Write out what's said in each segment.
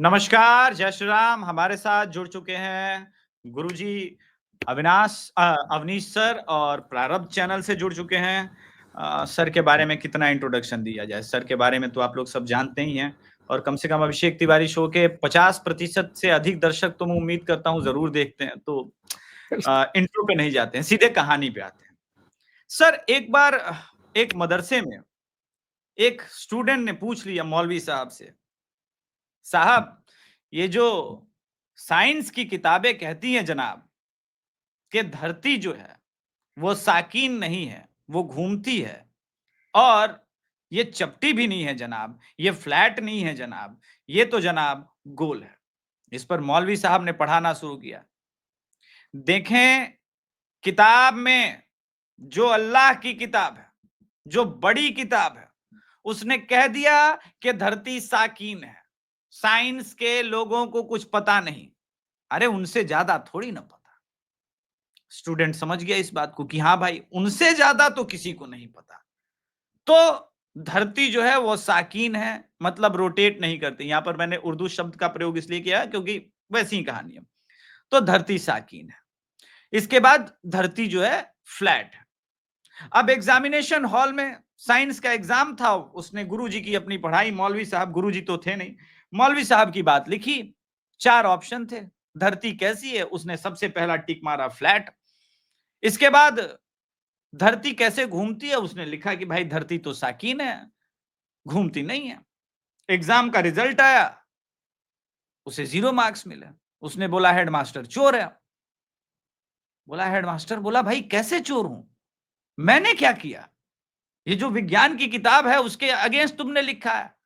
नमस्कार, जय श्री राम। हमारे साथ जुड़ चुके हैं गुरुजी अवनीश सर और प्रारब्ध चैनल से जुड़ चुके हैं। सर के बारे में कितना इंट्रोडक्शन दिया जाए? सर के बारे में तो आप लोग सब जानते ही हैं और कम से कम अभिषेक तिवारी शो के 50% से अधिक दर्शक तो मैं उम्मीद करता हूँ ज़रूर देखते हैं। तो इंट्रो पे नहीं जाते हैं, सीधे कहानी पे आते हैं। सर, एक बार एक मदरसे में एक स्टूडेंट ने पूछ लिया मौलवी साहब से, साहब, ये जो साइंस की किताबें कहती हैं जनाब कि धरती जो है वो साकीन नहीं है, वो घूमती है और ये चपटी भी नहीं है जनाब, ये फ्लैट नहीं है जनाब, ये तो जनाब गोल है। इस पर मौलवी साहब ने पढ़ाना शुरू किया। देखें, किताब में जो अल्लाह की किताब है, जो बड़ी किताब है, उसने कह दिया कि धरती साकीन है। साइंस के लोगों को कुछ पता नहीं। अरे उनसे ज्यादा थोड़ी ना पता। स्टूडेंट समझ गया इस बात को कि हाँ भाई, उनसे ज्यादा तो किसी को नहीं पता। तो धरती जो है वो साकीन है, मतलब रोटेट नहीं करती। यहां पर मैंने उर्दू शब्द का प्रयोग इसलिए किया क्योंकि वैसी ही कहानी है। तो धरती साकीन है। इसके बाद धरती जो है फ्लैट है। अब एग्जामिनेशन हॉल में साइंस का एग्जाम था, उसने गुरुजी की अपनी पढ़ाई, मौलवी साहब गुरुजी तो थे नहीं, मौलवी साहब की बात लिखी। 4 ऑप्शन थे। धरती कैसी है? उसने सबसे पहला टिक मारा फ्लैट। इसके बाद धरती कैसे घूमती है? उसने लिखा कि भाई धरती तो साकीन है, घूमती नहीं है। एग्जाम का रिजल्ट आया, उसे 0 मार्क्स मिले। उसने बोला हेडमास्टर चोर है। बोला हेडमास्टर, बोला भाई कैसे चोर हूं, मैंने क्या किया? ये जो विज्ञान की किताब है उसके अगेंस्ट तुमने लिखा है।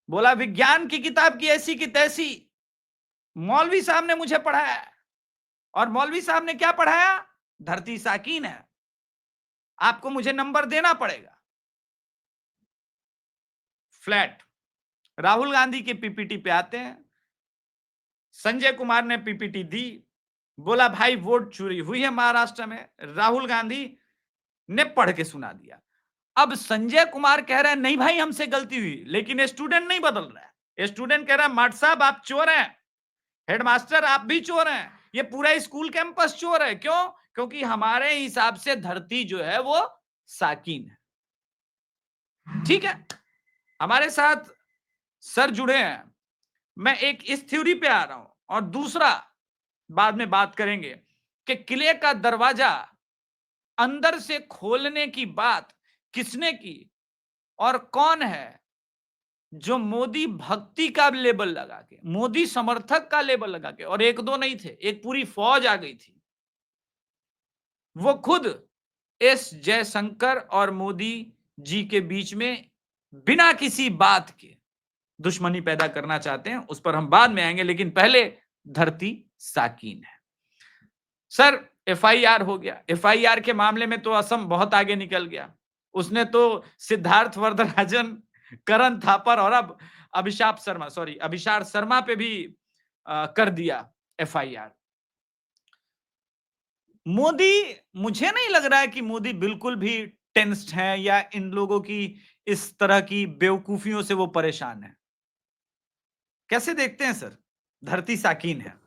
बोला विज्ञान की किताब की ऐसी की तैसी मौलवी साहब ने मुझे पढ़ाया। और मौलवी साहब ने क्या पढ़ाया? धरती साकीन है, आपको मुझे नंबर देना पड़ेगा। फ्लैट। राहुल गांधी के पीपीटी पे आते हैं। संजय कुमार ने पीपीटी दी, बोला भाई वोट चोरी हुई है महाराष्ट्र में। राहुल गांधी ने पढ़ के सुना दिया। अब संजय कुमार कह रहे हैं नहीं भाई हमसे गलती हुई, लेकिन ये स्टूडेंट नहीं बदल रहा है। स्टूडेंट कह रहा है माट साहब आप चोर हैं, हेडमास्टर आप भी चोर हैं, ये पूरा स्कूल कैंपस चोर है। क्यों? क्योंकि हमारे हिसाब से धरती जो है वो साकीन है। ठीक है, हमारे साथ सर जुड़े हैं। मैं एक इस थ्योरी पे आ रहा हूं और दूसरा बाद में बात करेंगे कि किले का दरवाजा अंदर से खोलने की बात किसने की और कौन है जो मोदी भक्ति का लेबल लगा के, मोदी समर्थक का लेबल लगा के, और एक दो नहीं थे, एक पूरी फौज आ गई थी। वो खुद एस जयशंकर और मोदी जी के बीच में बिना किसी बात के दुश्मनी पैदा करना चाहते हैं। उस पर हम बाद में आएंगे, लेकिन पहले धरती साकीन है। सर, एफआईआर हो गया। एफआईआर के मामले में तो असम बहुत आगे निकल गया। उसने तो सिद्धार्थ वरदराजन, करण थापर और अब अभिषार शर्मा पे भी कर दिया एफआईआर। मोदी, मुझे नहीं लग रहा है कि मोदी बिल्कुल भी टेंस्ड है या इन लोगों की इस तरह की बेवकूफियों से वो परेशान है। कैसे देखते हैं सर? धरती साकीन है।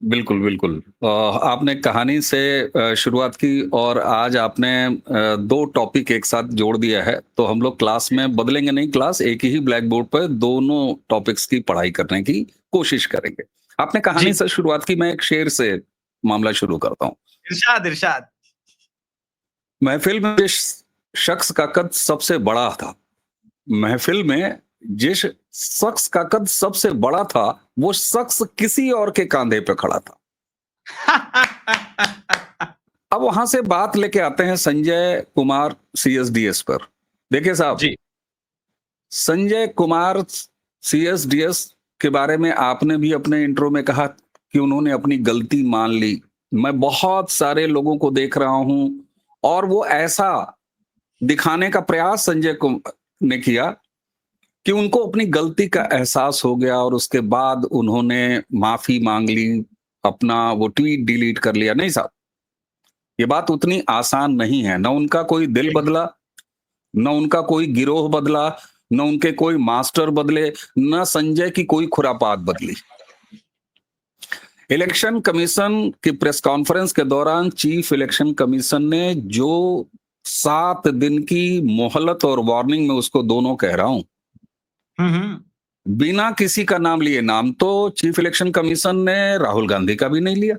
बिल्कुल, बिल्कुल। आपने कहानी से शुरुआत की और आज आपने 2 टॉपिक एक साथ जोड़ दिया है, तो हम लोग क्लास में बदलेंगे नहीं, क्लास एक ही ब्लैक बोर्ड पर दोनों टॉपिक्स की पढ़ाई करने की कोशिश करेंगे। आपने कहानी जी, से शुरुआत की, मैं एक शेर से मामला शुरू करता हूँ। इरशाद इरशाद। महफ़िल में जिस शख्स का कद सबसे बड़ा था, महफ़िल में जिस शख्स का कद सबसे बड़ा था, वो शख्स किसी और के काँधे पे खड़ा था। अब वहां से बात लेके आते हैं संजय कुमार सीएसडीएस पर। देखिए साहब, जी, संजय कुमार सीएसडीएस के बारे में आपने भी अपने इंट्रो में कहा कि उन्होंने अपनी गलती मान ली। मैं बहुत सारे लोगों को देख रहा हूं और वो ऐसा दिखाने का प्रयास संजय को ने किया कि उनको अपनी गलती का एहसास हो गया और उसके बाद उन्होंने माफी मांग ली, अपना वो ट्वीट डिलीट कर लिया। नहीं साहब, ये बात उतनी आसान नहीं है। ना उनका कोई दिल जी, बदला, ना उनका कोई गिरोह बदला, न उनके कोई मास्टर बदले, न संजय की कोई खुरापात बदली। इलेक्शन कमीशन की प्रेस कॉन्फ्रेंस के दौरान चीफ इलेक्शन कमीशन ने जो 7 दिन की मोहलत और वार्निंग में उसको दोनों कह रहा हूं, बिना किसी का नाम लिए, नाम तो चीफ इलेक्शन कमीशन ने राहुल गांधी का भी नहीं लिया,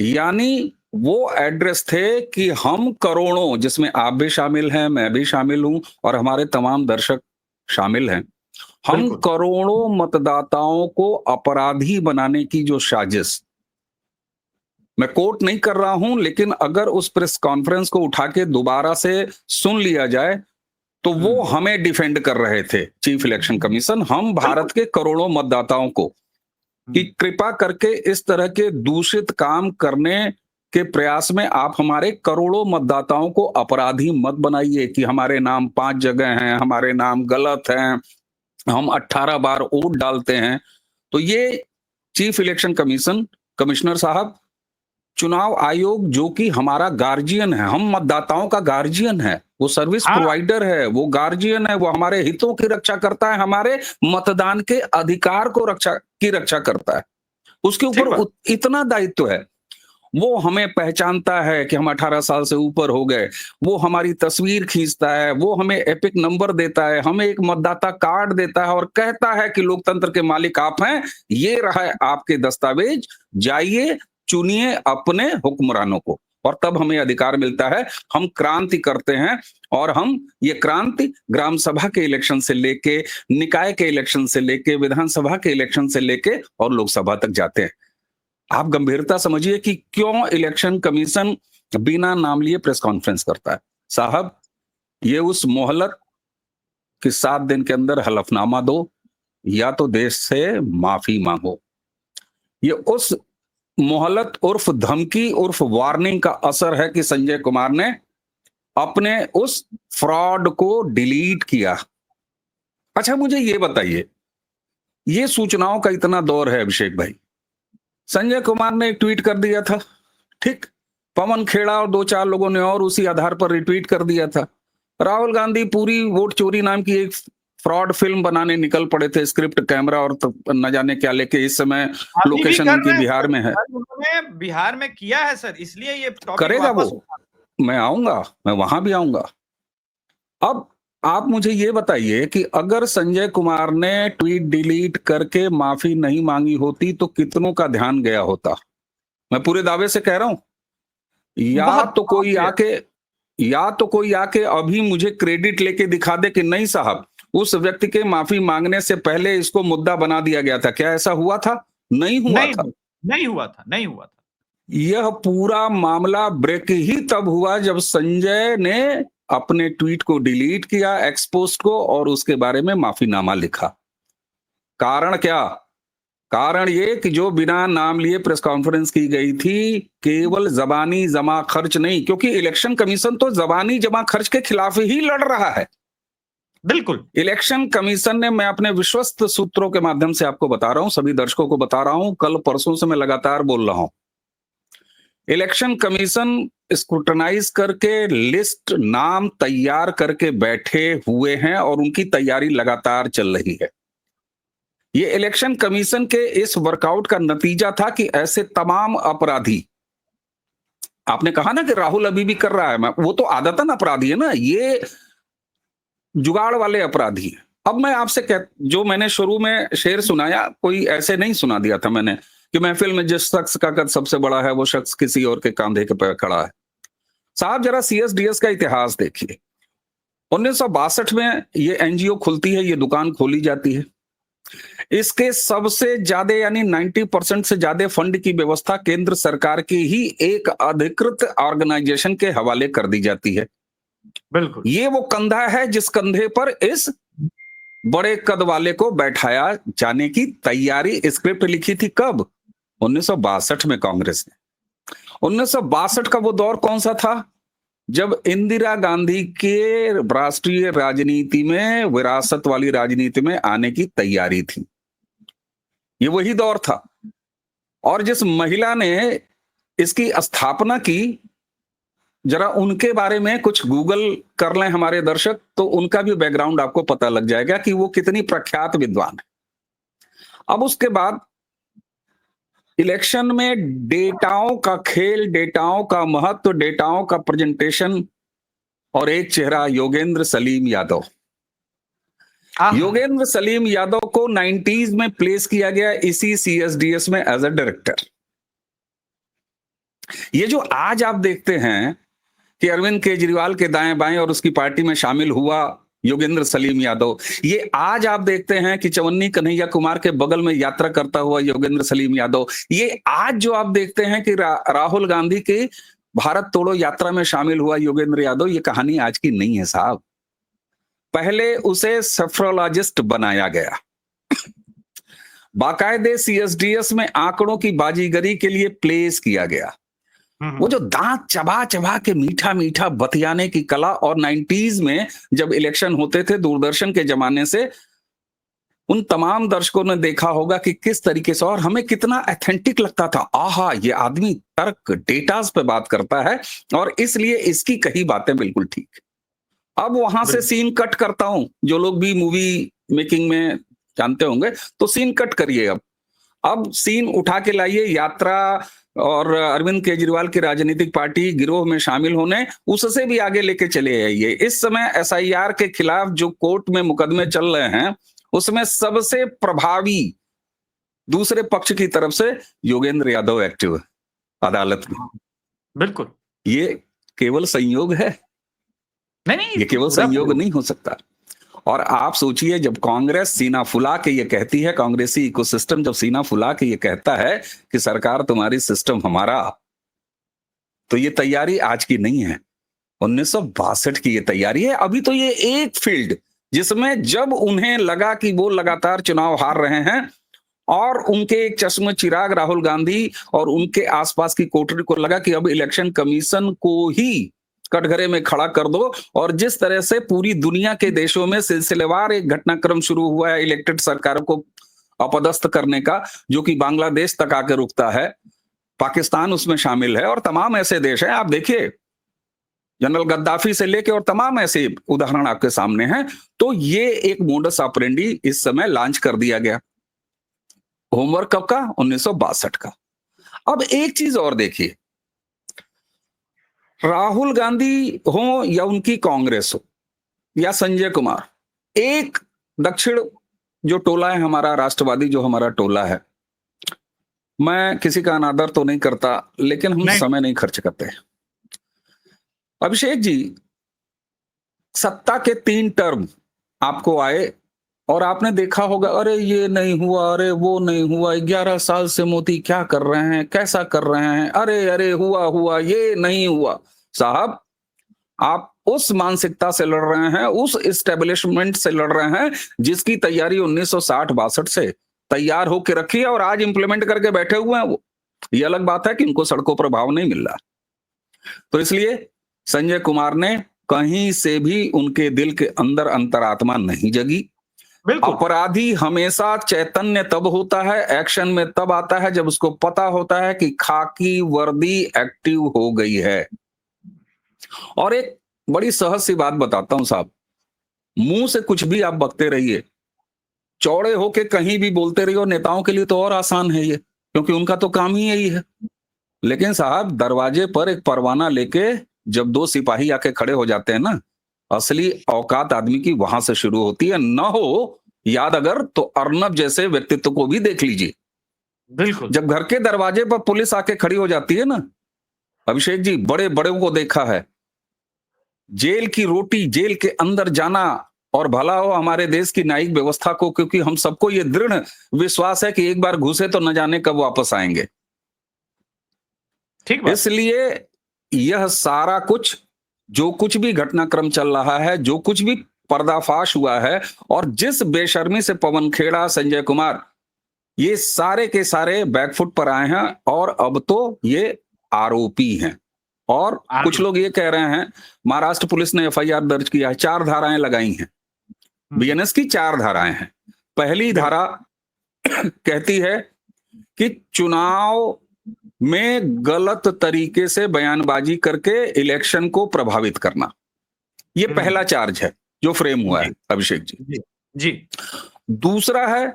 यानी वो एड्रेस थे कि हम करोड़ों, जिसमें आप भी शामिल हैं, मैं भी शामिल हूं और हमारे तमाम दर्शक शामिल हैं, हम करोड़ों मतदाताओं को अपराधी बनाने की जो साजिश, मैं कोट नहीं कर रहा हूं, लेकिन अगर उस प्रेस कॉन्फ्रेंस को उठा के दोबारा से सुन लिया जाए तो वो हमें डिफेंड कर रहे थे, चीफ इलेक्शन कमीशन, हम भारत के करोड़ों मतदाताओं को, कि कृपा करके इस तरह के दूषित काम करने के प्रयास में आप हमारे करोड़ों मतदाताओं को अपराधी मत बनाइए कि हमारे नाम 5 जगह हैं, हमारे नाम गलत हैं, हम 18 बार वोट डालते हैं। तो ये चीफ इलेक्शन कमीशन, कमिश्नर साहब, चुनाव आयोग जो कि हमारा गार्जियन है, हम मतदाताओं का गार्जियन है, वो सर्विस प्रोवाइडर है, वो गार्जियन है, वो हमारे हितों की रक्षा करता है, हमारे मतदान के अधिकार को रक्षा करता है, उसके ऊपर इतना दायित्व है। वो हमें पहचानता है कि हम 18 साल से ऊपर हो गए, वो हमारी तस्वीर खींचता है, वो हमें एपिक नंबर देता है, हमें एक मतदाता कार्ड देता है और कहता है कि लोकतंत्र के मालिक आप हैं, ये रहा है आपके दस्तावेज, जाइए चुनिए अपने हुक्मरानों को, और तब हमें अधिकार मिलता है, हम क्रांति करते हैं। और हम ये क्रांति ग्राम सभा के इलेक्शन से लेके, निकाय के इलेक्शन से लेके, विधानसभा के इलेक्शन से लेके और लोकसभा तक जाते हैं। आप गंभीरता समझिए कि क्यों इलेक्शन कमीशन बिना नाम लिए प्रेस कॉन्फ्रेंस करता है। साहब, ये उस मोहलत कि 7 दिन के अंदर हलफनामा दो या तो देश से माफी मांगो, ये उस मोहलत उर्फ धमकी उर्फ वार्निंग का असर है कि संजय कुमार ने अपने उस फ्रॉड को डिलीट किया। अच्छा, मुझे ये बताइए, ये सूचनाओं का इतना दौर है अभिषेक भाई, संजय कुमार ने एक ट्वीट कर दिया था, ठीक, पवन खेड़ा और 2-4 लोगों ने और उसी आधार पर रिट्वीट कर दिया था। राहुल गांधी पूरी वोट चोरी नाम की एक फ्रॉड फिल्म बनाने निकल पड़े थे, स्क्रिप्ट, कैमरा और न जाने क्या लेके। इस समय लोकेशन उनकी बिहार में है, उन्होंने बिहार में किया है सर, इसलिए ये टॉपिक करेगा वो, मैं आऊंगा, मैं वहां भी आऊंगा। अब आप मुझे ये बताइए कि अगर संजय कुमार ने ट्वीट डिलीट करके माफी नहीं मांगी होती तो कितनों का ध्यान गया होता? मैं पूरे दावे से कह रहा हूं, या तो कोई आके अभी मुझे क्रेडिट लेके दिखा दे कि नहीं साहब, उस व्यक्ति के माफी मांगने से पहले इसको मुद्दा बना दिया गया था। क्या ऐसा हुआ था? नहीं हुआ था। यह पूरा मामला ब्रेक ही तब हुआ जब संजय ने अपने ट्वीट को डिलीट किया, एक्सपोस्ट को, और उसके बारे में माफीनामा लिखा। कारण क्या? कारण ये कि जो बिना नाम लिए प्रेस कॉन्फ्रेंस की गई थी, केवल जबानी जमा खर्च नहीं, क्योंकि इलेक्शन कमीशन तो जबानी जमा खर्च के खिलाफ ही लड़ रहा है। बिल्कुल, इलेक्शन कमीशन ने, मैं अपने विश्वस्त सूत्रों के माध्यम से आपको बता रहा हूं, सभी दर्शकों को बता रहा हूं, कल परसों से मैं लगातार बोल रहा हूं, इलेक्शन कमीशन स्क्रूटनाइज करके लिस्ट, नाम तैयार करके बैठे हुए हैं और उनकी तैयारी लगातार चल रही है। ये इलेक्शन कमीशन के इस वर्कआउट का नतीजा था कि ऐसे तमाम अपराधी, आपने कहा ना कि राहुल अभी भी कर रहा है, वो तो आदतन अपराधी है ना, ये जुगाड़ वाले अपराधी हैं। अब मैं आपसे जो मैंने शुरू में शेर सुनाया, कोई ऐसे नहीं सुना दिया था मैंने कि महफिल में जिस शख्स का कद सबसे बड़ा है वो शख्स किसी और के कांधे के पे खड़ा है। साहब, जरा सीएसडीएस का इतिहास देखिए। 1962 में ये एनजीओ खुलती है, ये दुकान खोली जाती है। इसके सबसे ज्यादा यानी 90% से ज्यादा फंड की व्यवस्था केंद्र सरकार की ही एक अधिकृत ऑर्गेनाइजेशन के हवाले कर दी जाती है। बिल्कुल, ये वो कंधा है जिस कंधे पर इस बड़े कद वाले को बैठाया जाने की तैयारी, स्क्रिप्ट लिखी थी कब? 1962 में कांग्रेस ने। 1962 का वो दौर कौन सा था? जब इंदिरा गांधी के राष्ट्रीय राजनीति में, विरासत वाली राजनीति में आने की तैयारी थी। ये वही दौर था। और जिस महिला ने इसकी स्थापना की, जरा उनके बारे में कुछ गूगल कर लें हमारे दर्शक, तो उनका भी बैकग्राउंड आपको पता लग जाएगा कि वो कितनी प्रख्यात विद्वान है। अब उसके बाद इलेक्शन में डेटाओं का खेल, डेटाओं का महत्व, डेटाओं का प्रेजेंटेशन, और एक चेहरा योगेंद्र सलीम यादव। योगेंद्र सलीम यादव को 90s में प्लेस किया गया इसी सीएसडीएस में एज अ डायरेक्टर। ये जो आज आप देखते हैं कि अरविंद केजरीवाल के दाएं बाएं और उसकी पार्टी में शामिल हुआ योगेंद्र सलीम यादव, ये आज आप देखते हैं कि चवन्नी कन्हैया कुमार के बगल में यात्रा करता हुआ योगेंद्र सलीम यादव, ये आज जो आप देखते हैं कि राहुल गांधी की भारत तोड़ो यात्रा में शामिल हुआ योगेंद्र यादव, ये कहानी आज की नहीं है साहब। पहले उसे सेफ्रोलॉजिस्ट बनाया गया, बाकायदे सीएसडीएस में आंकड़ों की बाजीगरी के लिए प्लेस किया गया। वो जो दांत चबा चबा के मीठा मीठा बतियाने की कला, और 90s में जब इलेक्शन होते थे दूरदर्शन के जमाने से, उन तमाम दर्शकों ने देखा होगा कि किस तरीके से, और हमें कितना ऑथेंटिक लगता था। आहा, ये आदमी तर्क डेटास पे बात करता है और इसलिए इसकी कही बातें बिल्कुल ठीक। अब वहां से सीन कट करता हूं, जो लोग भी मूवी मेकिंग में जानते होंगे तो सीन कट करिए। अब सीन उठा के लाइए यात्रा और अरविंद केजरीवाल की राजनीतिक पार्टी गिरोह में शामिल होने, उससे भी आगे लेके चले आइए। इस समय एसआईआर के खिलाफ जो कोर्ट में मुकदमे चल रहे हैं, उसमें सबसे प्रभावी दूसरे पक्ष की तरफ से योगेंद्र यादव एक्टिव है अदालत में। बिल्कुल, ये केवल संयोग है, नहीं, ये केवल संयोग नहीं हो सकता। और आप सोचिए, जब कांग्रेस सीना फुला के ये कहती है, कांग्रेसी इकोसिस्टम जब सीना फुला के ये कहता है कि सरकार तुम्हारी, सिस्टम हमारा, तो ये तैयारी आज की नहीं है, 1962 की ये तैयारी है। अभी तो ये एक फील्ड जिसमें जब उन्हें लगा कि वो लगातार चुनाव हार रहे हैं और उनके एक चश्म चिराग राहुल गांधी और उनके आसपास की कोठरी को लगा कि अब इलेक्शन कमीशन को ही कटघरे में खड़ा कर दो, और जिस तरह से पूरी दुनिया के देशों में सिलसिलेवार एक घटनाक्रम शुरू हुआ है इलेक्टेड सरकारों को अपदस्थ करने का, जो कि बांग्लादेश तक आकर रुकता है, पाकिस्तान उसमें शामिल है और तमाम ऐसे देश हैं। आप देखिए, जनरल गद्दाफी से लेके और तमाम ऐसे उदाहरण आपके सामने हैं। तो ये एक मोडस ऑपरेंडी इस समय लॉन्च कर दिया गया। होमवर्क कब का? 1962 का। अब एक चीज और देखिए, राहुल गांधी हो या उनकी कांग्रेस हो या संजय कुमार, एक दक्षिण जो टोला है हमारा राष्ट्रवादी, जो हमारा टोला है, मैं किसी का अनादर तो नहीं करता, लेकिन हम समय नहीं खर्च करते। अभिषेक जी, सत्ता के 3 टर्म आपको आए और आपने देखा होगा, अरे ये नहीं हुआ, अरे वो नहीं हुआ, 11 साल से मोदी क्या कर रहे हैं, कैसा कर रहे हैं, अरे अरे हुआ ये नहीं हुआ। साहब, आप उस मानसिकता से लड़ रहे हैं, उस एस्टेब्लिशमेंट से लड़ रहे हैं जिसकी तैयारी 1960-62 से तैयार होकर रखी है और आज इंप्लीमेंट करके बैठे हुए हैं वो। ये अलग बात है कि उनको सड़कों पर भाव नहीं मिल रहा। तो इसलिए संजय कुमार ने कहीं से भी उनके दिल के अंदर अंतरात्मा नहीं जगी। अपराधी हमेशा चैतन्य तब होता है, एक्शन में तब आता है जब उसको पता होता है कि खाकी वर्दी एक्टिव हो गई है। और एक बड़ी सहज सी बात बताता हूं साहब, मुंह से कुछ भी आप बकते रहिए, चौड़े होके कहीं भी बोलते रहिए, और नेताओं के लिए तो और आसान है ये, क्योंकि उनका तो काम ही यही है। लेकिन साहब, दरवाजे पर एक परवाना लेके जब 2 सिपाही आके खड़े हो जाते हैं ना, असली औकात आदमी की वहां से शुरू होती है। न हो याद अगर, तो अर्नब जैसे व्यक्तित्व को भी देख लीजिए। बिल्कुल, जब घर के दरवाजे पर पुलिस आके खड़ी हो जाती है ना, अभिषेक जी, बड़े बड़ों को देखा है, जेल की रोटी जेल के अंदर जाना, और भला हो हमारे देश की न्यायिक व्यवस्था को, क्योंकि हम सबको ये दृढ़ विश्वास है कि एक बार घुसे तो न जाने कब वापस आएंगे। ठीक बात। इसलिए यह सारा कुछ, जो कुछ भी घटनाक्रम चल रहा है, जो कुछ भी पर्दाफाश हुआ है, और जिस बेशर्मी से पवन खेड़ा, संजय कुमार, ये सारे के सारे बैकफुट पर आए हैं और अब तो ये आरोपी हैं। और कुछ लोग ये कह रहे हैं महाराष्ट्र पुलिस ने एफआईआर दर्ज किया है, 4 धाराएं लगाई हैं, बीएनएस की 4 धाराएं हैं। पहली धारा कहती है कि चुनाव में गलत तरीके से बयानबाजी करके इलेक्शन को प्रभावित करना, ये पहला चार्ज है जो फ्रेम हुआ है अभिषेक जी। जी जी। दूसरा है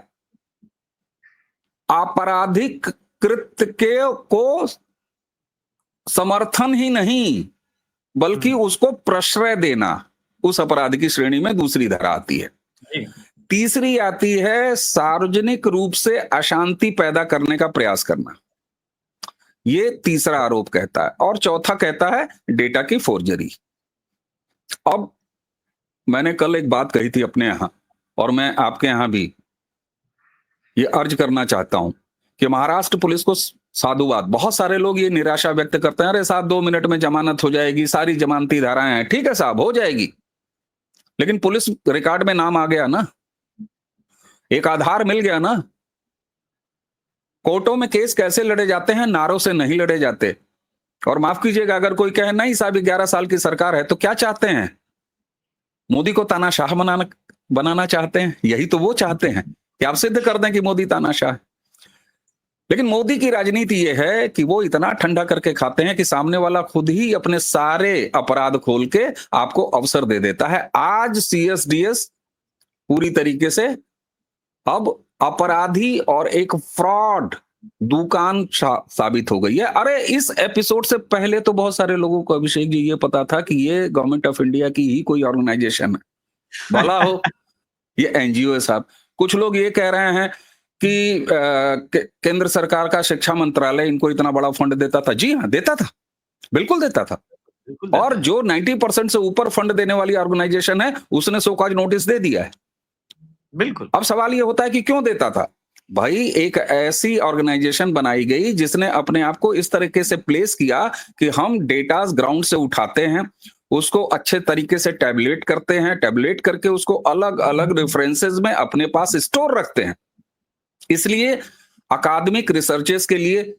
आपराधिक कृत्य को समर्थन ही नहीं बल्कि उसको प्रश्रय देना, उस अपराध की श्रेणी में दूसरी धारा आती है। जी। तीसरी आती है सार्वजनिक रूप से अशांति पैदा करने का प्रयास करना, ये तीसरा आरोप कहता है। और चौथा कहता है डेटा की फोर्जरी। अब मैंने कल एक बात कही थी अपने यहां, और मैं आपके यहां भी ये अर्ज करना चाहता हूं कि महाराष्ट्र पुलिस को साधुवाद। बहुत सारे लोग ये निराशा व्यक्त करते हैं, अरे साहब 2 मिनट में जमानत हो जाएगी, सारी जमानती धाराएं हैं। ठीक है साहब, हो जाएगी, लेकिन पुलिस रिकॉर्ड में नाम आ गया ना, एक आधार मिल गया ना। कोर्टों में केस कैसे लड़े जाते हैं? नारों से नहीं लड़े जाते। और माफ कीजिएगा अगर कोई कहे नहीं साहब 11 साल की सरकार है, तो क्या चाहते हैं? मोदी को तानाशाह बनाना चाहते हैं। यही तो वो चाहते हैं कि आप सिद्ध कर दें कि मोदी तानाशाह है। लेकिन मोदी की राजनीति यह है कि वो इतना ठंडा करके खाते हैं कि सामने वाला खुद ही अपने सारे अपराध खोल के आपको अवसर दे देता है। आज सीएसडीएस पूरी तरीके से अब अपराधी और एक फ्रॉड दुकान साबित हो गई है। अरे इस एपिसोड से पहले तो बहुत सारे लोगों को अभिषेक जी ये पता था कि ये गवर्नमेंट ऑफ इंडिया की ही कोई ऑर्गेनाइजेशन है, भला हो ये एनजीओ है साहब। कुछ लोग ये कह रहे हैं कि केंद्र सरकार का शिक्षा मंत्रालय इनको इतना बड़ा फंड देता था। जी हाँ, देता था, बिल्कुल देता था। और जो 90% से ऊपर फंड देने वाली ऑर्गेनाइजेशन है उसने सो कॉज नोटिस दे दिया है। बिल्कुल। अब सवाल ये होता है कि क्यों देता था? भाई एक ऐसी ऑर्गेनाइजेशन बनाई गई जिसने अपने आप को इस तरीके से प्लेस किया कि हम डेटास ग्राउंड से उठाते हैं, उसको अच्छे तरीके से टैबलेट करते हैं, टैबलेट करके उसको अलग अलग रेफरेंसेस में अपने पास स्टोर रखते हैं। इसलिए अकादमिक रिसर्चेस के लिए,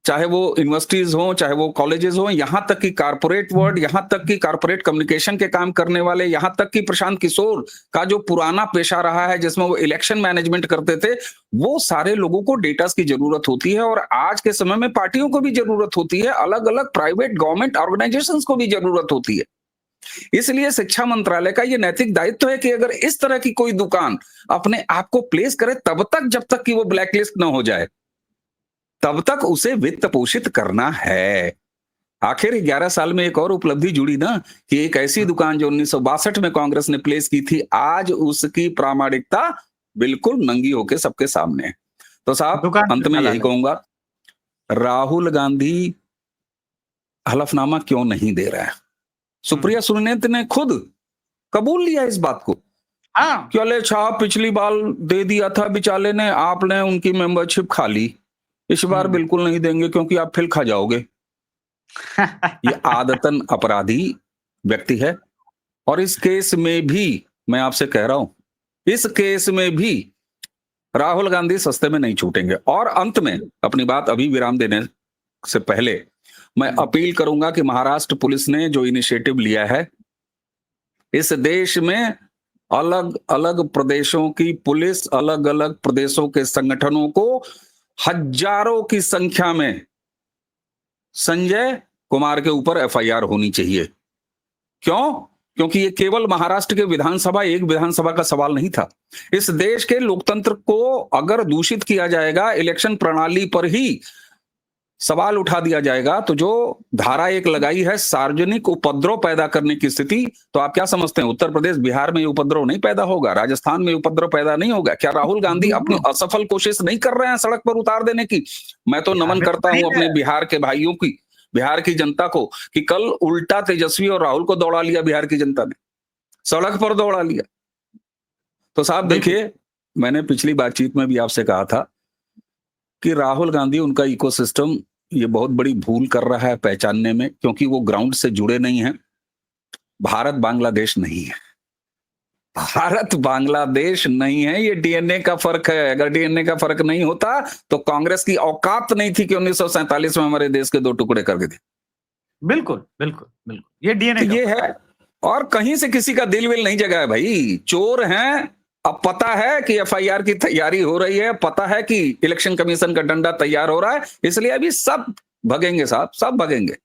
चाहे वो यूनिवर्सिटीज हो, चाहे वो कॉलेजेस हो, यहां तक कि कारपोरेट वर्ल्ड, यहां तक कि कारपोरेट कम्युनिकेशन के काम करने वाले, यहां तक कि प्रशांत किशोर का जो पुराना पेशा रहा है जिसमें वो इलेक्शन मैनेजमेंट करते थे, वो सारे लोगों को डेटास की जरूरत होती है। और आज के समय में पार्टियों को भी जरूरत होती है, अलग अलग प्राइवेट गवर्नमेंट ऑर्गेनाइजेशंस को भी जरूरत होती है। इसलिए शिक्षा मंत्रालय का यह नैतिक दायित्व है कि अगर इस तरह की कोई दुकान अपने आप को प्लेस करे, तब तक जब तक कि वो ब्लैकलिस्ट ना हो जाए तब तक उसे वित्त पोषित करना है। आखिर 11 साल में एक और उपलब्धि जुड़ी ना कि एक ऐसी दुकान जो 1962 में कांग्रेस ने प्लेस की थी, आज उसकी प्रामाणिकता बिल्कुल नंगी होकर सबके सामने है। तो साहब अंत में यही कहूंगा, राहुल गांधी हलफनामा क्यों नहीं दे रहा है? सुप्रिया सुलेनेत ने खुद कबूल लिया इस बात को। हाँ। कि अले साहब पिछली बार दे दिया था बेचारे ने, आपने उनकी मेंबरशिप खा ली, इस बार बिल्कुल नहीं देंगे क्योंकि आप फिर खा जाओगे। ये आदतन अपराधी व्यक्ति है। और इस केस में भी मैं आपसे कह रहा हूं, इस केस में भी राहुल गांधी सस्ते में नहीं छूटेंगे। और अंत में अपनी बात अभी विराम देने से पहले मैं अपील करूंगा कि महाराष्ट्र पुलिस ने जो इनिशिएटिव लिया है, इस देश में अलग अलग प्रदेशों की पुलिस, अलग अलग प्रदेशों के संगठनों को हजारों की संख्या में संजय कुमार के ऊपर एफआईआर होनी चाहिए। क्यों? क्योंकि ये केवल महाराष्ट्र के विधानसभा, एक विधानसभा का सवाल नहीं था। इस देश के लोकतंत्र को अगर दूषित किया जाएगा, इलेक्शन प्रणाली पर ही सवाल उठा दिया जाएगा, तो जो धारा एक लगाई है सार्वजनिक उपद्रव पैदा करने की स्थिति, तो आप क्या समझते हैं उत्तर प्रदेश, बिहार में उपद्रव नहीं पैदा होगा? राजस्थान में उपद्रव पैदा नहीं होगा? क्या राहुल गांधी अपनी असफल कोशिश नहीं कर रहे हैं सड़क पर उतार देने की? मैं तो नमन करता हूं अपने बिहार के भाइयों की, बिहार की जनता को, कि कल उल्टा तेजस्वी और राहुल को दौड़ा लिया बिहार की जनता ने, सड़क पर दौड़ा लिया। तो साहब देखिए, मैंने पिछली बातचीत में भी आपसे कहा था कि राहुल गांधी, उनका इकोसिस्टम ये बहुत बड़ी भूल कर रहा है पहचानने में, क्योंकि वो ग्राउंड से जुड़े नहीं हैं। भारत बांग्लादेश नहीं है, भारत बांग्लादेश नहीं है, ये डीएनए का फर्क है। अगर डीएनए का फर्क नहीं होता तो कांग्रेस की औकात नहीं थी कि 1947 में हमारे देश के 2 टुकड़े कर दिए। बिल्कुल बिल्कुल बिल्कुल, ये डीएनए तो ये है। और कहीं से किसी का दिल विल नहीं जगा है भाई। चोर हैं अब पता है कि एफआईआर की तैयारी हो रही है, पता है कि इलेक्शन कमीशन का डंडा तैयार हो रहा है, इसलिए अभी सब भगेंगे साहब, सब भगेंगे।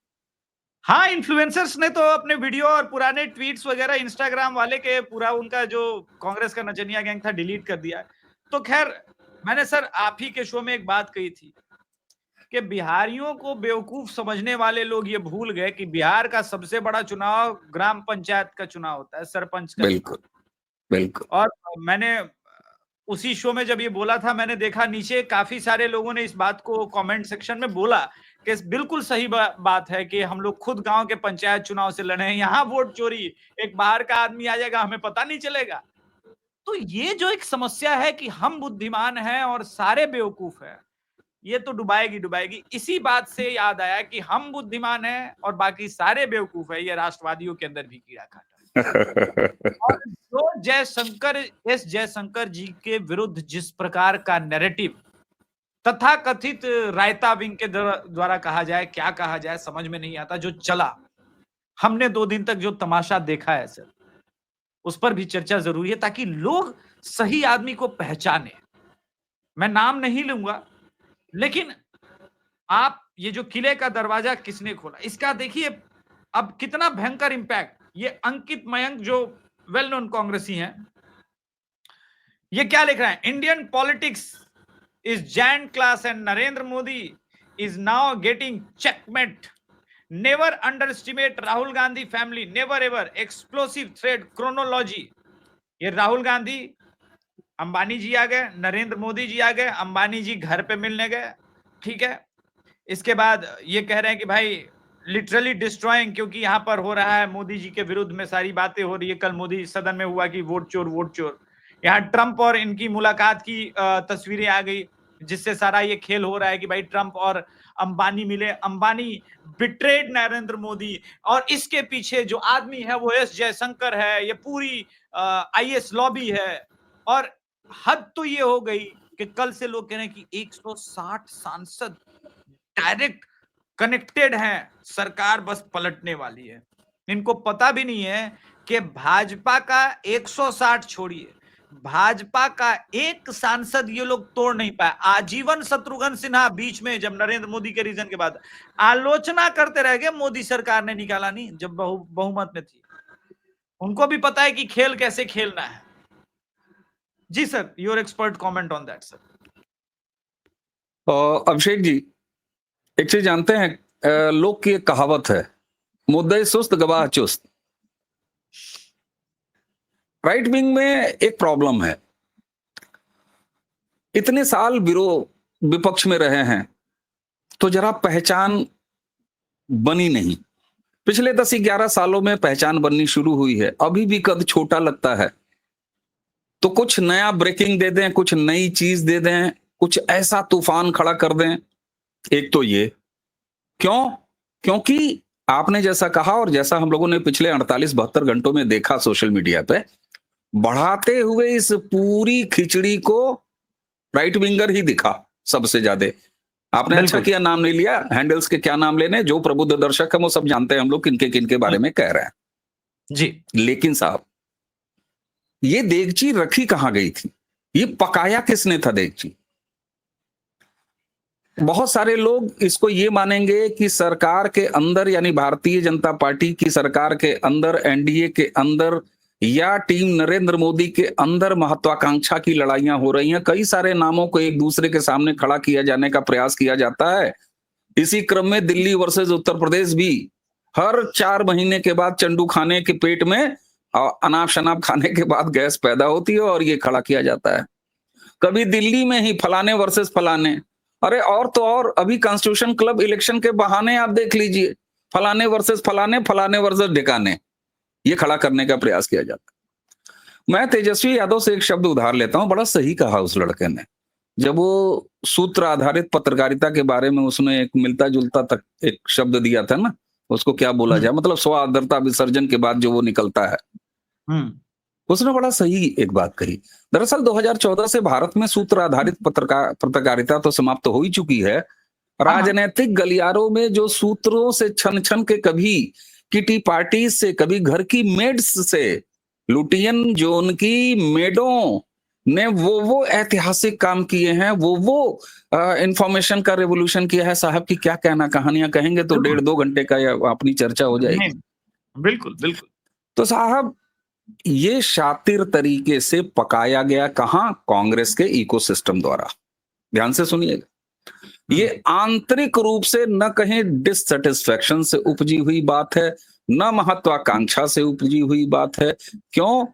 हाँ, इन्फ्लुएंसर्स ने तो अपने वीडियो और पुराने ट्वीट्स वगैरह इंस्टाग्राम वाले के पूरा उनका जो कांग्रेस का नचनिया गैंग था डिलीट कर दिया है। तो खैर, मैंने सर आप ही के शो में एक बात कही थी कि बिहारियों को बेवकूफ समझने वाले लोग ये भूल गए कि बिहार का सबसे बड़ा चुनाव ग्राम पंचायत का चुनाव होता है, सरपंच का। बिल्कुल, बिल्कुल। और मैंने उसी शो में जब ये बोला था, मैंने देखा नीचे काफी सारे लोगों ने इस बात को कमेंट सेक्शन में बोला कि बिल्कुल सही बात है कि हम लोग खुद गांव के पंचायत चुनाव से लड़े हैं, यहाँ वोट चोरी, एक बाहर का आदमी आ जाएगा, हमें पता नहीं चलेगा। तो ये जो एक समस्या है कि हम बुद्धिमान हैं और सारे बेवकूफ हैं, ये तो डुबाएगी। इसी बात से याद आया कि हम बुद्धिमान हैं और बाकी सारे बेवकूफ है, ये राष्ट्रवादियों के अंदर भी कीड़ा काटा। और जो एस जयशंकर जी के विरुद्ध जिस प्रकार का नैरेटिव तथा कथित रायता विंग के द्वारा कहा जाए, क्या कहा जाए समझ में नहीं आता, जो चला, हमने 2 दिन तक जो तमाशा देखा है सर, उस पर भी चर्चा जरूरी है ताकि लोग सही आदमी को पहचाने। मैं नाम नहीं लूंगा, लेकिन आप ये जो किले का दरवाजा किसने खोला, इसका देखिए अब कितना भयंकर इंपैक्ट। ये अंकित मयंक जो वेल नोन कांग्रेसी हैं, ये क्या लिख रहा है, Indian politics is Jain class and Narendra Modi is now getting checkmate, never underestimate Rahul Gandhi family, never ever, explosive thread chronology. ये राहुल गांधी, अंबानी जी आ गए, नरेंद्र मोदी जी आ गए, अंबानी जी घर पे मिलने गए, ठीक है। इसके बाद ये कह रहे हैं कि भाई लिटरली डिस्ट्रॉइंग, क्योंकि यहाँ पर हो रहा है मोदी जी के विरुद्ध में सारी बातें हो रही है। कल मोदी सदन में हुआ कि वोट चोर। यहाँ ट्रंप और इनकी मुलाकात की तस्वीरें आ गई, जिससे सारा ये खेल हो रहा है कि भाई ट्रंप और अंबानी मिले, अंबानी बिट्रेड नरेंद्र मोदी, और इसके पीछे जो आदमी है वो एस जयशंकर है, ये पूरी आईएस लॉबी है। और हद तो ये हो गई कि कल से लोग कह रहे हैं कि 160 सांसद डायरेक्ट कनेक्टेड हैं, सरकार बस पलटने वाली है। इनको पता भी नहीं है कि भाजपा का 160 छोड़िए, भाजपा का एक सांसद ये लोग तोड़ नहीं पाए। आजीवन शत्रुघ्न सिन्हा बीच में जब नरेंद्र मोदी के रीजन के बाद आलोचना करते रह गए, मोदी सरकार ने निकाला नहीं जब बहुमत में थी। उनको भी पता है कि खेल कैसे खेलना है। जी sir, your expert comment on that sir. Abhishek ji, एक चीज जानते हैं, लोग की एक कहावत है, मुद्दे सुस्त गवाह चुस्त। राइट विंग में एक प्रॉब्लम है, इतने साल विपक्ष में रहे हैं तो जरा पहचान बनी नहीं। पिछले 10-11 सालों में पहचान बननी शुरू हुई है, अभी भी कद छोटा लगता है। तो कुछ नया ब्रेकिंग दे दें, कुछ नई चीज दे दें, कुछ ऐसा तूफान खड़ा कर दें। एक तो ये क्योंकि आपने जैसा कहा और जैसा हम लोगों ने पिछले 48-72 घंटों में देखा सोशल मीडिया पे, बढ़ाते हुए इस पूरी खिचड़ी को राइट विंगर ही दिखा सबसे ज्यादा। आपने अच्छा किया नाम नहीं लिया, हैंडल्स के क्या नाम लेने, जो प्रबुद्ध दर्शक है वो सब जानते हैं हम लोग किनके बारे में कह रहे हैं जी। लेकिन साहब, ये देगची रखी कहां गई थी, ये पकाया किसने था देगची? बहुत सारे लोग इसको ये मानेंगे कि सरकार के अंदर, यानी भारतीय जनता पार्टी की सरकार के अंदर, एनडीए के अंदर या टीम नरेंद्र मोदी के अंदर महत्वाकांक्षा की लड़ाइयां हो रही हैं। कई सारे नामों को एक दूसरे के सामने खड़ा किया जाने का प्रयास किया जाता है। इसी क्रम में दिल्ली वर्सेस उत्तर प्रदेश भी हर 4 महीने के बाद चंडू खाने के पेट में अनाप शनाप खाने के बाद गैस पैदा होती है और ये खड़ा किया जाता है। कभी दिल्ली में ही फलाने वर्सेस फलाने, अरे और तो और अभी कॉन्स्टिट्यूशन क्लब इलेक्शन के बहाने आप देख लीजिए, फलाने वर्सेस फलाने, फलाने वर्सेस ढिकाने, ये खड़ा करने का प्रयास किया जाता है। मैं तेजस्वी यादव से एक शब्द उधार लेता हूं, बड़ा सही कहा उस लड़के ने, जब वो सूत्र आधारित पत्रकारिता के बारे में उसने एक मिलता जुलता तक एक शब्द दिया था ना, उसको क्या बोला जाए, मतलब स्व आदरता विसर्जन के बाद जो वो निकलता है, उसने बड़ा सही एक बात कही। दरअसल 2014 से भारत में सूत्र आधारित पत्रकारिता तो समाप्त हो ही चुकी है। राजनीतिक गलियारों में जो सूत्रों से छन छन के, कभी किटी पार्टी से, कभी घर की मेड्स से, लुटियन जोन की मेडों ने वो ऐतिहासिक काम किए हैं, वो इंफॉर्मेशन का रेवोल्यूशन किया है साहब, की क्या कहना, कहानियां कहेंगे तो बिल्कुल। 1.5-2 घंटे का या अपनी चर्चा हो नहीं, जाएगी। बिल्कुल, बिल्कुल। तो साहब ये शातिर तरीके से पकाया गया कहां? कांग्रेस के इकोसिस्टम द्वारा। ध्यान से सुनिएगा, ये आंतरिक रूप से न कहीं डिससेटिस्फैक्शन से उपजी हुई बात है, न महत्वाकांक्षा से उपजी हुई बात है। क्यों?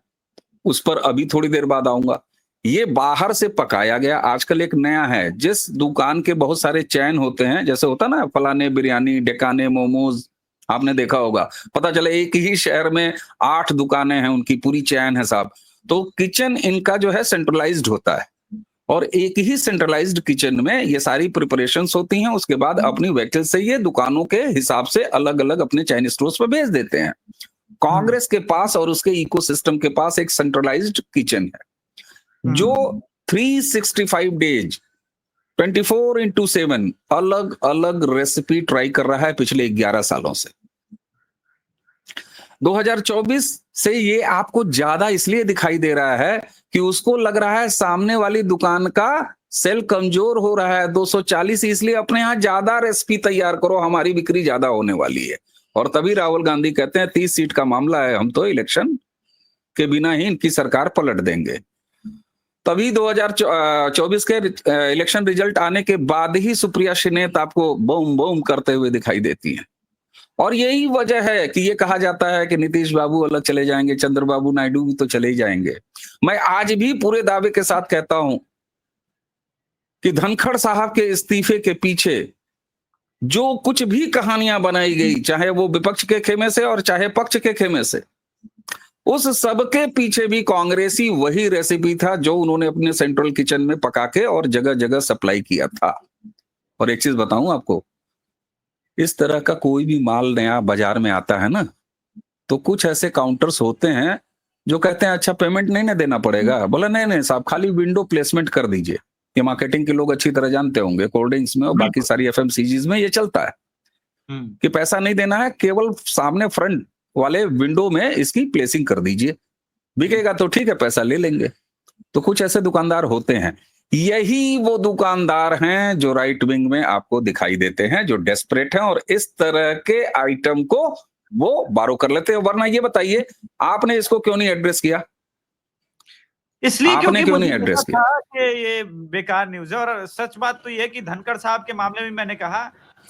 उस पर अभी थोड़ी देर बाद आऊंगा। ये बाहर से पकाया गया आजकल एक नया है। जिस दुकान के बहुत सारे चैन होते हैं, जैसे होता ना फलाने बिरयानी, डेकाने मोमोज, आपने देखा होगा, पता चला एक ही शहर में 8 दुकानें हैं, उनकी पूरी चैन है साहब। तो किचन इनका जो है सेंट्रलाइज्ड होता है, और एक ही सेंट्रलाइज्ड किचन में ये सारी प्रिपरेशंस होती हैं। उसके बाद अपनी व्हीकल से ये दुकानों के हिसाब से अलग अलग अपने चाइनीज स्टोर्स पर भेज देते हैं। कांग्रेस के पास और उसके इकोसिस्टम के पास एक सेंट्रलाइज्ड किचन है जो 365 डेज 24/7 अलग अलग रेसिपी ट्राई कर रहा है पिछले 11 सालों से। 2024 से ये आपको ज्यादा इसलिए दिखाई दे रहा है कि उसको लग रहा है सामने वाली दुकान का सेल कमजोर हो रहा है 240, इसलिए अपने यहां ज्यादा रेसिपी तैयार करो, हमारी बिक्री ज्यादा होने वाली है। और तभी राहुल गांधी कहते हैं 30 सीट का मामला है, हम तो इलेक्शन के बिना ही इनकी सरकार पलट देंगे। तभी 2024 के इलेक्शन रिजल्ट आने के बाद ही सुप्रिया शिनेत आपको बूम बूम करते हुए दिखाई देती है। और यही वजह है कि ये कहा जाता है कि नीतीश बाबू अलग चले जाएंगे, चंद्रबाबू नायडू भी तो चले ही जाएंगे। मैं आज भी पूरे दावे के साथ कहता हूं कि धनखड़ साहब के इस्तीफे के पीछे जो कुछ भी कहानियां बनाई गई, चाहे वो विपक्ष के खेमे से और चाहे पक्ष के खेमे से, उस सब के पीछे भी कांग्रेसी वही रेसिपी था जो उन्होंने अपने सेंट्रल किचन में पका के और जगह जगह सप्लाई किया था। और एक चीज बताऊं आपको, इस तरह का कोई भी माल नया बाजार में आता है ना, तो कुछ ऐसे काउंटर्स होते हैं जो कहते हैं अच्छा पेमेंट नहीं ना देना पड़ेगा। बोला नहीं नहीं साहब, खाली विंडो प्लेसमेंट कर दीजिए। ये मार्केटिंग के लोग अच्छी तरह जानते होंगे, कोल्ड ड्रिंक्स में और बाकी सारी एफएमसीजीज में ये चलता है कि पैसा नहीं देना है, केवल सामने फ्रंट वाले विंडो में इसकी प्लेसिंग कर दीजिए, बिकेगा तो ठीक है, पैसा ले लेंगे। तो कुछ ऐसे दुकानदार होते हैं, यही वो दुकानदार हैं जो राइट विंग में आपको दिखाई देते हैं, जो डेस्परेट हैं और इस तरह के आइटम को वो बारो कर लेते हैं। वरना ये बताइए, आपने इसको क्यों नहीं एड्रेस किया? इसलिए आपने क्यों नहीं एड्रेस किया कि ये बेकार न्यूज है। और सच बात तो ये है कि धनखड़ साहब के मामले में मैंने कहा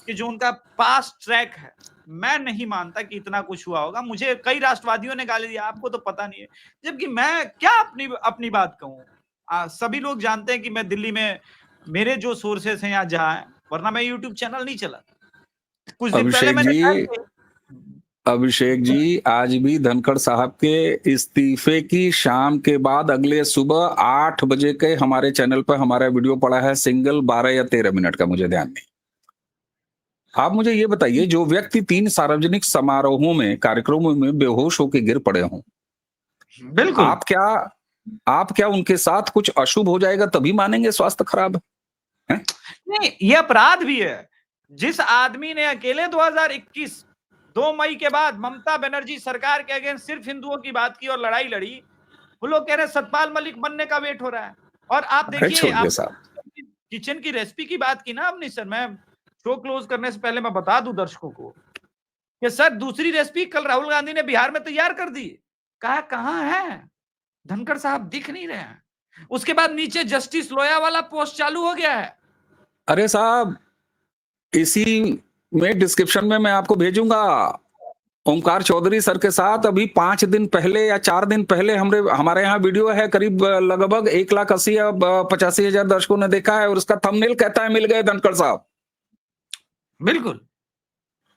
कि जो उनका पास्ट ट्रैक है, मैं नहीं मानता कि इतना कुछ हुआ होगा। मुझे कई राष्ट्रवादियों ने गाली दिया, आपको तो पता नहीं है, जबकि मैं क्या अपनी बात कहूं। सभी लोग जानते हैं कि मैं दिल्ली में, मेरे जो सोर्सेस हैं यहाँ जहाँ है, वरना मैं यूट्यूब चैनल नहीं चला। कुछ दिन पहले मैंने अभिषेक जी, आज भी धनखड़ साहब के इस्तीफे की शाम के बाद अगले सुबह 8 बजे के हमारे चैनल पर हमारा वीडियो पड़ा है, सिंगल 12 या 13 मिनट का, मुझे ध्यान नहीं। आप मुझे ये बताइए, जो व्यक्ति 3 सार्वजनिक समारोहों में, कार्यक्रमों में बेहोश होकर गिर पड़े हों, बिल्कुल, आप क्या उनके साथ कुछ अशुभ हो जाएगा तभी मानेंगे स्वास्थ्य खराब है? नहीं, ये अपराध भी है। जिस आदमी ने अकेले 2021 2 मई के बाद ममता बनर्जी सरकार के अगेंस्ट सिर्फ हिंदुओं की बात की और लड़ाई लड़ी, वो लोग कह रहे हैं सतपाल मलिक बनने का वेट हो रहा है। और आप देखिए, आप किचन की रेसिपी की बात की ना आपने सर, मैं शो क्लोज करने से पहले मैं बता दूं दर्शकों को कि सर दूसरी रेसिपी कल राहुल गांधी ने बिहार में तैयार कर दी। कहा कहां है धनखड़ साहब, दिख नहीं रहे हैं। उसके बाद नीचे जस्टिस लोया वाला पोस्ट चालू हो गया है। अरे साहब, इसी में डिस्क्रिप्शन में मैं आपको भेजूंगा, ओमकार चौधरी सर के साथ अभी 5 दिन पहले या 4 दिन पहले हमारे यहाँ वीडियो है, करीब लगभग 1,80,000 या 85,000 दर्शकों ने देखा है, और उसका थंबनेल कहता है मिल गए धनखड़ साहब। बिल्कुल,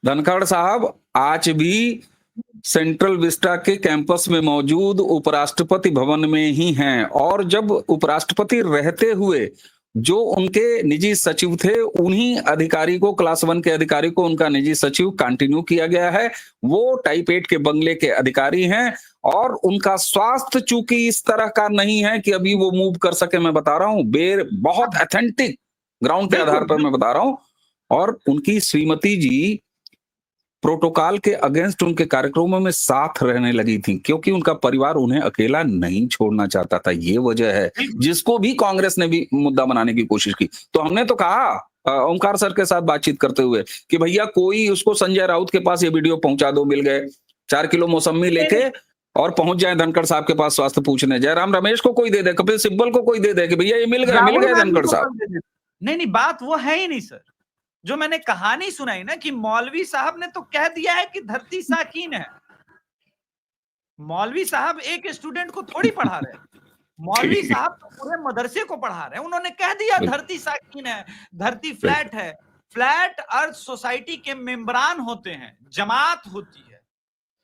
धनखड़ साहब आज भी सेंट्रल विस्टा के कैंपस में मौजूद उपराष्ट्रपति भवन में ही हैं, और जब उपराष्ट्रपति रहते हुए जो उनके निजी सचिव थे, उन्हीं अधिकारी को, क्लास 1 के अधिकारी को उनका निजी सचिव कंटिन्यू किया गया है। वो टाइप 8 के बंगले के अधिकारी हैं, और उनका स्वास्थ्य चूंकि इस तरह का नहीं है कि अभी वो मूव कर सके। मैं बता रहा हूं, बहुत ऑथेंटिक ग्राउंड के आधार पर मैं बता रहा हूं। और उनकी श्रीमती जी प्रोटोकॉल के अगेंस्ट उनके कार्यक्रमों में साथ रहने लगी थी, क्योंकि उनका परिवार उन्हें अकेला नहीं छोड़ना चाहता था। ये वजह है जिसको भी कांग्रेस ने भी मुद्दा बनाने की कोशिश की। तो हमने तो कहा ओमकार सर के साथ बातचीत करते हुए कि भैया कोई उसको संजय राउत के पास ये वीडियो पहुंचा दो, मिल गए 4 किलो मौसमी लेके और पहुंच जाए धनखड़ साहब के पास स्वास्थ्य पूछने, जयराम रमेश को कोई दे दे, कपिल सिब्बल को कोई दे दे कि भैया ये मिल गए धनखड़ साहब। नहीं, बात वो है ही नहीं सर। जो मैंने कहानी सुनाई ना कि मौलवी साहब ने तो कह दिया है कि धरती साकीन है। मौलवी साहब एक स्टूडेंट को थोड़ी पढ़ा रहे हैं, मौलवी साहब तो पूरे मदरसे को पढ़ा रहे हैं। उन्होंने कह दिया धरती साकीन है, धरती फ्लैट है। फ्लैट अर्थ सोसाइटी के मेंबरान होते हैं, जमात होती है,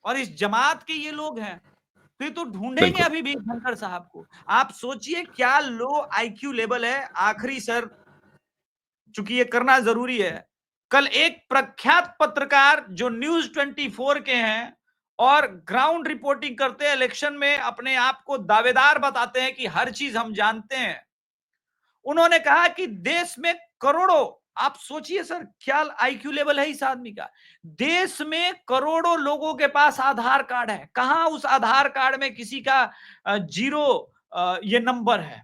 और इस जमात के ये लोग हैं। तो ये तो ढूंढेंगे अभी भी धनखड़ साहब को। आप सोचिए क्या लो आईक्यू लेवल है। आखिरी सर, चूंकि ये करना जरूरी है, कल एक प्रख्यात पत्रकार जो न्यूज 24 के हैं और ग्राउंड रिपोर्टिंग करते हैं, इलेक्शन में अपने आप को दावेदार बताते हैं कि हर चीज हम जानते हैं, उन्होंने कहा कि देश में करोड़ों, आप सोचिए सर क्या आईक्यू लेवल है इस आदमी का, देश में करोड़ों लोगों के पास आधार कार्ड है। कहां उस आधार कार्ड में किसी का 0 ये नंबर है,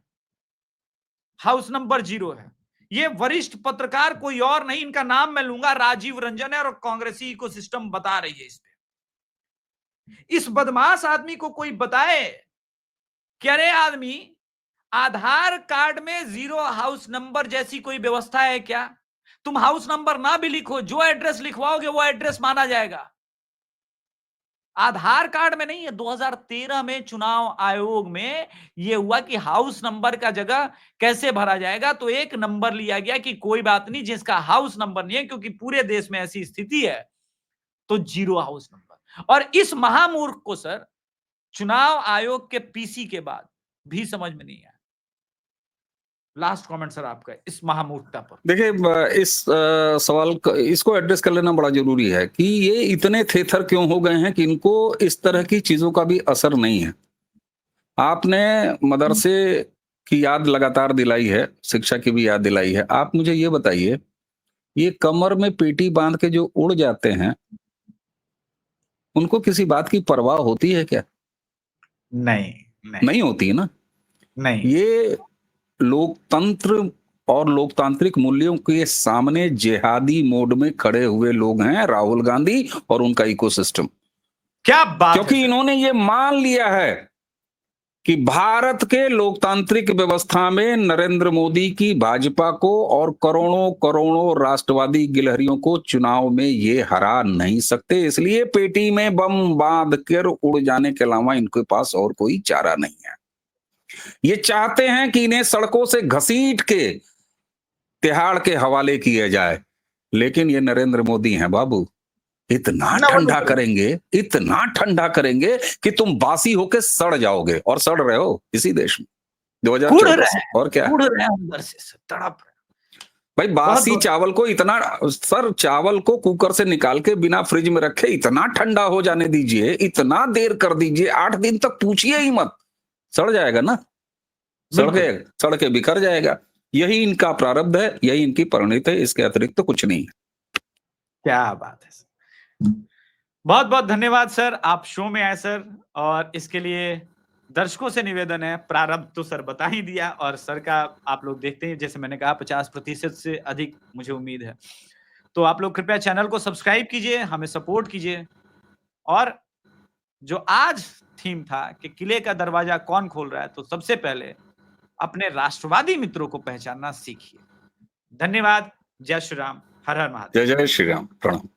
हाउस नंबर 0 है। ये वरिष्ठ पत्रकार कोई और नहीं, इनका नाम मैं लूंगा, राजीव रंजन है, और कांग्रेसी इकोसिस्टम बता रही है इस पे। इस बदमाश आदमी को कोई बताए कि अरे आदमी, आधार कार्ड में 0 हाउस नंबर जैसी कोई व्यवस्था है क्या? तुम हाउस नंबर ना भी लिखो, जो एड्रेस लिखवाओगे वो एड्रेस माना जाएगा। आधार कार्ड में नहीं है। 2013 में चुनाव आयोग में यह हुआ कि हाउस नंबर का जगह कैसे भरा जाएगा, तो एक नंबर लिया गया कि कोई बात नहीं, जिसका हाउस नंबर नहीं है, क्योंकि पूरे देश में ऐसी स्थिति है, तो 0 हाउस नंबर। और इस महामूर्ख को सर चुनाव आयोग के पीसी के बाद भी समझ में नहीं आया। लास्ट कमेंट सर आपका इस महामूर्खता पर। देखिए इस सवाल इसको एड्रेस कर लेना बड़ा जरूरी है कि ये इतने थेथर क्यों हो गए हैं कि इनको इस तरह की चीजों का भी असर नहीं है। आपने मदरसे की याद लगातार दिलाई है, शिक्षा की भी याद दिलाई है। आप मुझे ये बताइए, ये कमर में पेटी बांध के जो उड़ जाते हैं, उनको किसी बात की परवाह होती है क्या? नहीं होती है ना। नहीं, ये लोकतंत्र और लोकतांत्रिक मूल्यों के सामने जिहादी मोड में खड़े हुए लोग हैं राहुल गांधी और उनका इकोसिस्टम। क्या बात, क्योंकि इन्होंने ये मान लिया है कि भारत के लोकतांत्रिक व्यवस्था में नरेंद्र मोदी की भाजपा को और करोड़ों करोड़ों राष्ट्रवादी गिलहरियों को चुनाव में ये हरा नहीं सकते, इसलिए पेटी में बम बांध कर उड़ जाने के अलावा इनके पास और कोई चारा नहीं है। ये चाहते हैं कि इन्हें सड़कों से घसीट के तिहाड़ के हवाले किया जाए, लेकिन ये नरेंद्र मोदी हैं बाबू, इतना ठंडा करेंगे, इतना ठंडा करेंगे कि तुम बासी होके सड़ जाओगे, और सड़ रहे हो इसी देश में 2014 और क्या अंदर से तड़प भाई। बासी चावल को इतना, सर चावल को कुकर से निकाल के बिना फ्रिज में रखे इतना ठंडा हो जाने दीजिए, इतना देर कर दीजिए, 8 दिन तक पूछिए ही मत, सड़ जाएगा ना, सड़ के बिखर जाएगा। यही इनका प्रारब्ध है, यही इनकी परिणति है, इसके अतिरिक्त तो कुछ नहीं है। क्या बात है सर, बहुत बहुत धन्यवाद सर, आप शो में आए सर, और इसके लिए दर्शकों से निवेदन है, प्रारब्ध तो सर बता ही दिया, और सर का आप लोग देखते हैं, जैसे मैंने कहा 50% से अधिक मुझे उम्मीद है। तो आप लोग कृपया चैनल को सब्सक्राइब कीजिए, हमें सपोर्ट कीजिए, और जो आज थीम था कि किले का दरवाजा कौन खोल रहा है, तो सबसे पहले अपने राष्ट्रवादी मित्रों को पहचानना सीखिए। धन्यवाद। जय श्री राम, हर हर महादेव। जय जय श्री राम, प्रणाम।